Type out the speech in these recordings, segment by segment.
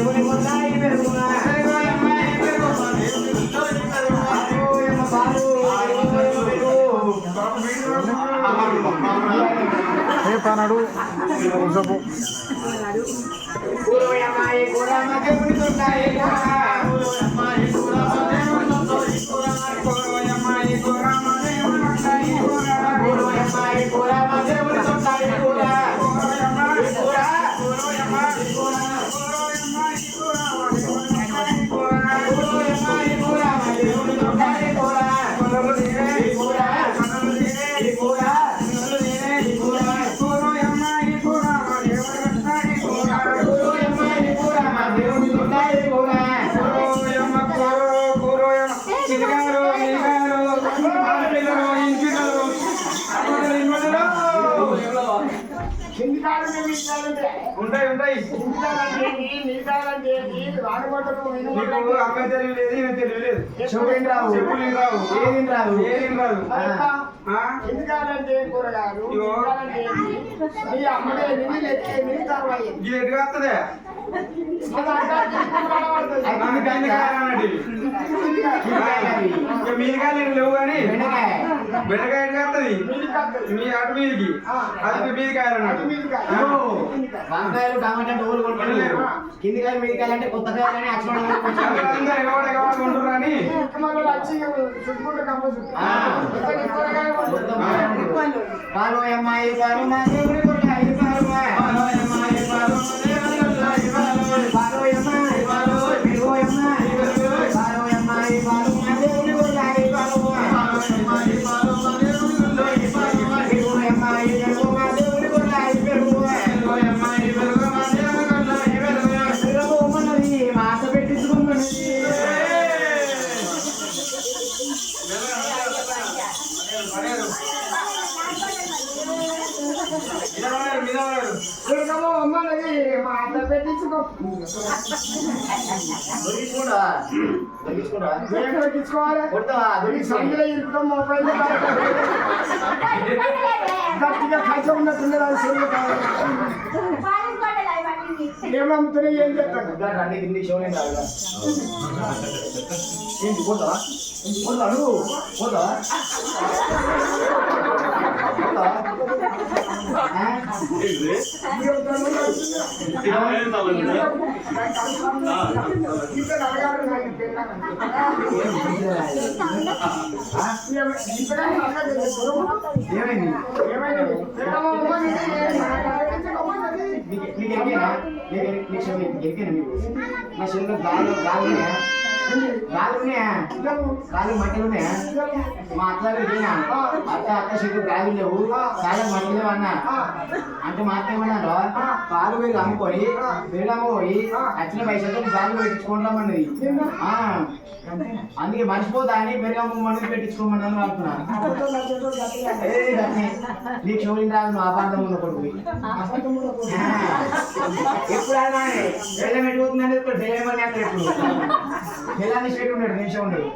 దేవుని కొన్నాయి పెరుగునా పనాడు చెప్పు కూరమాయి కూరమ దేవుని కొన్నాయి ఉంటాయి ఉంటాయి అమ్మాయి తెలివి లేదు ఈమె తెలివి లేదు చెప్పులు రావు చెప్పులు రావు ఏది రావు ఏం రాదు ఎందుకంటే కూరగాయలు ఇది ఎటు వస్తుందే మీదికాయలు లేవు కానీ బెండకాయ ఎటు వస్తుంది మీ అటు మీదికి అది మీదికాయలు అన్నట్టు వంకాయలు టమాటా డోలు కొనుక్కోలేరు కింది కాయలు మీది కాయలు అంటే కొత్త కాయలని కొంటున్నారు అని పాలు అమ్మాయి పాలు మా దేవుడి కొట్టాయి పాలు పాలు అమ్మాయి పాలు పాలు అమ్మాయి పాలు పెరుగు అమ్మాయి పాలు అమ్మాయి పాలు మా దేవుడి కొట్టాయి పాలు అమ్మాయి పాలు మా దేవుడి కొట్టాయి పాలు పెరుగు అమ్మాయి పెరుగు మా దేవుడి కొట్టాయి పెరుగు అమ్మాయి పెరుగు మా దేవుడి కొట్టాయి పెరుగు మనది మాట పెట్టించుకున్నది మాట పెట్టించుకో దొరికించుకోవాలి సందులో ఇరుకుతాం మొబైల్ గట్టిగా ఖర్చు ఉన్నట్టుంది అది సెల్లు కావాలి ఏం అమ్ముతున్నాయి ఏం చెప్తాను ఏంటి పోతావా పోతాడు పోతావా నా చెల్లు గాలి మట్టిలు ఉన్నాయా మా అట్లా అత్త చెట్టు గాలి లేవు చాలా మట్టి లేవు అన్న అంటే మా అత్త ఏమన్నారు పాలు వేలు అమ్ముకొని వేలు అమ్ముకొని వచ్చిన పైసలు గాలి పెట్టించుకుంటామన్నది అందుకే మర్చిపోతా అని పెరుగు అమ్మని పెట్టించుకోమని వాడుతున్నా నీకు షోలింగ్ రాదు నువ్వు అపార్థం ఉన్న కొడుకు ఎప్పుడైనా బెల్లం ఎట్టుపోతుందంటే ఇప్పుడు బెల్లమని అంటే ఎప్పుడు బెల్లాన్ని స్వీట్ ఉన్నాడు నిమిషం ఉండడు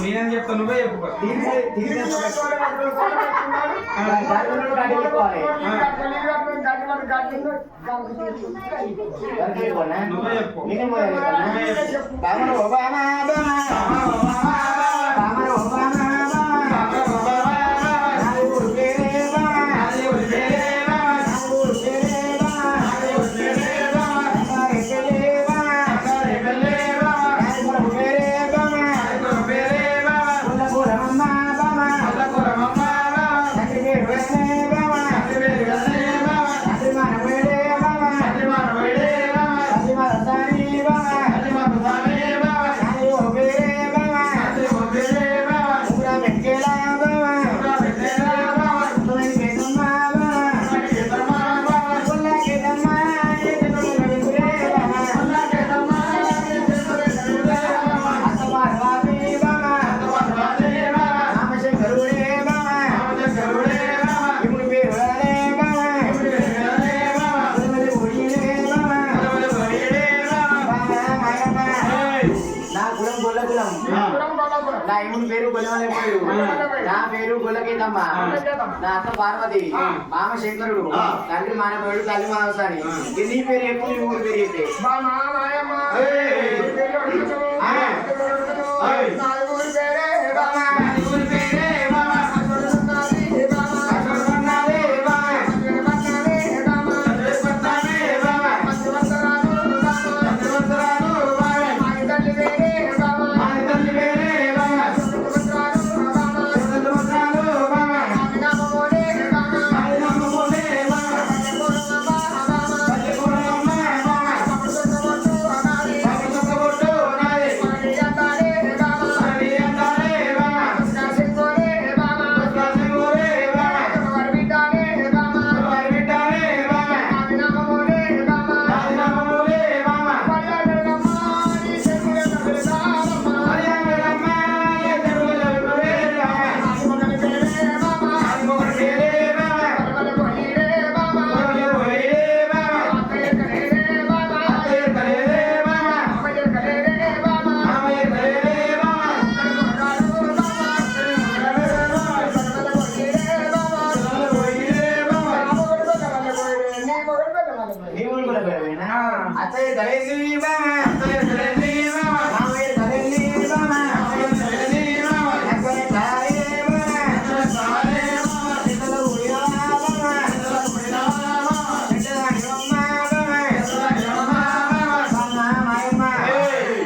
నేనేం చెప్తాను నువ్వే చెప్పు నువ్వే నా ఇముని పేరు గొల్లమల్లెపోయాడు నా పేరు గొల్లకేతమ్మ నా అక్క పార్వతి మామ శంకరుడు తండ్రి మానవుడు తల్లి మానవసాని నీ పేరు చెప్పు నీ ఊరి పేరు చెప్పే అత్తయ్య గలేంది బామ అత్తయ్య గలేంది బామ మామయ్య గలేంది బామ మామయ్య గలేంది బామ అక్కడే కాయే బామ అక్కడే కాయే బామ ఇతల ఉయ్యా బామ ఇతల ఉయ్యా బామ ఇతల నిమ్మ బామ ఇతల నిమ్మ బామ మాయమ్మ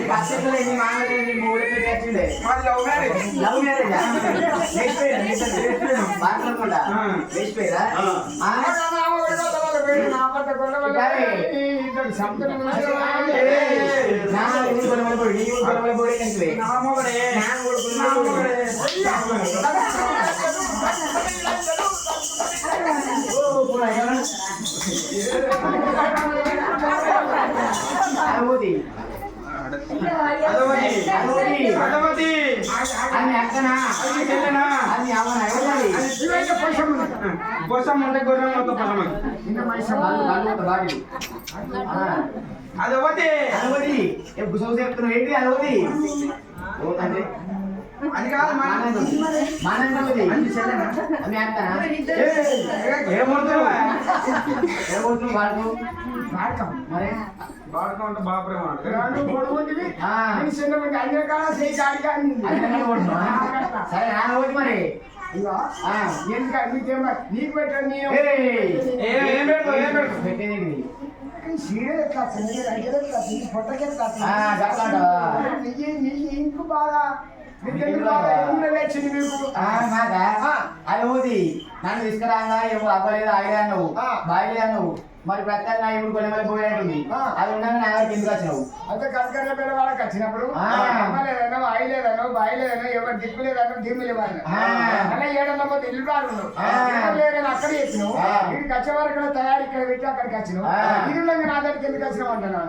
పచ్చల ఈ మామయ్య నీ మూడు తెచ్చిండే మాది లవ్ మ్యారేజ్ నెక్స్ట్ పేరు మాట్లాడకుండా నెక్స్ట్ పేరా కోసం ఉంటే గొర్రె మొత్తం అదొకటి చెప్తున్నావు ఏంటి అదొకటి అది కాదు మానందది ఏమవుతున్నావు మరి బాడుకం అంటే బాప్రేమ సరే నానబోటి మరి నీకు పెట్టండి ఏం పెడతావు ఏం పెడతావు పెట్టేది సీరియల్ ఎట్లా పొట్టకెట్లా ఇంకు బాగా అది ఊది నన్ను తీసుకురాగా ఏమో అవ్వలేదు ఆగిలే అన్నావు బాయిలే అన్నావు మరి ప్రత్యేకంగా ఇప్పుడు కొలమల పోయినట్టుంది అది ఉండగా నా దగ్గర కిందకి వచ్చినావు అంతే కనకర్ల పేద వాళ్ళకి వచ్చినప్పుడు అమ్మలేదనో ఆయిలేదనో బాయిలేదనో ఎవరు దిక్కులేదనో దిమ్ము లేవన్న అలా ఏడన్నా పోతే ఇల్లు రాడు లేదని అక్కడ చెప్పినావు ఇక్కడికి వచ్చే వరకు తయారు ఇక్కడ పెట్టి అక్కడికి వచ్చినావు ఇది ఉండగా నా దగ్గరికి ఎందుకు వచ్చినావు అంటున్నావు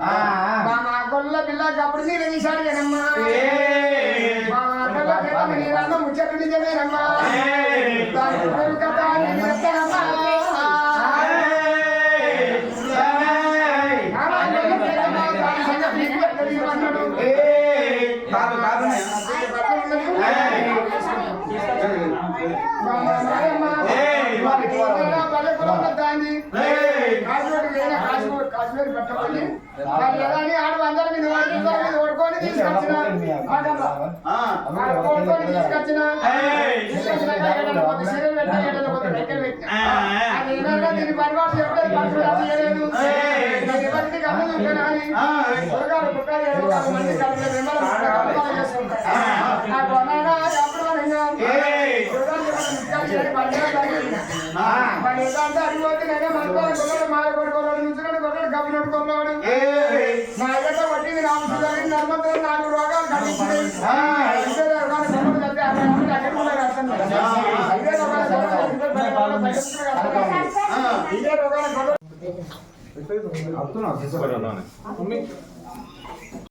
మా గొల్ల పిల్లకి అప్పుడు నేను ఈసారి కదమ్మా మా గొల్ల పిల్ల నేనన్నా ముచ్చట్లు నిజమేనమ్మా కాశ్మీర్ పెట్టబోయి ఆడు అందరూ మీద ఓడుకొని తీసుకొచ్చిన దీని పరిమాణం చెప్పలేదు ఎవరికి గమనించాలని మంది అడిగిపోతే మాలకొడుకోవాడు నుంచున్నాడు కొన్నాడు గమనడు కొన్నాడు నా ఎగట పట్టింది రామసుదాన్ని నర్మతో 4 రోగాలు కట్టించినాయి ఇదే రోగాలు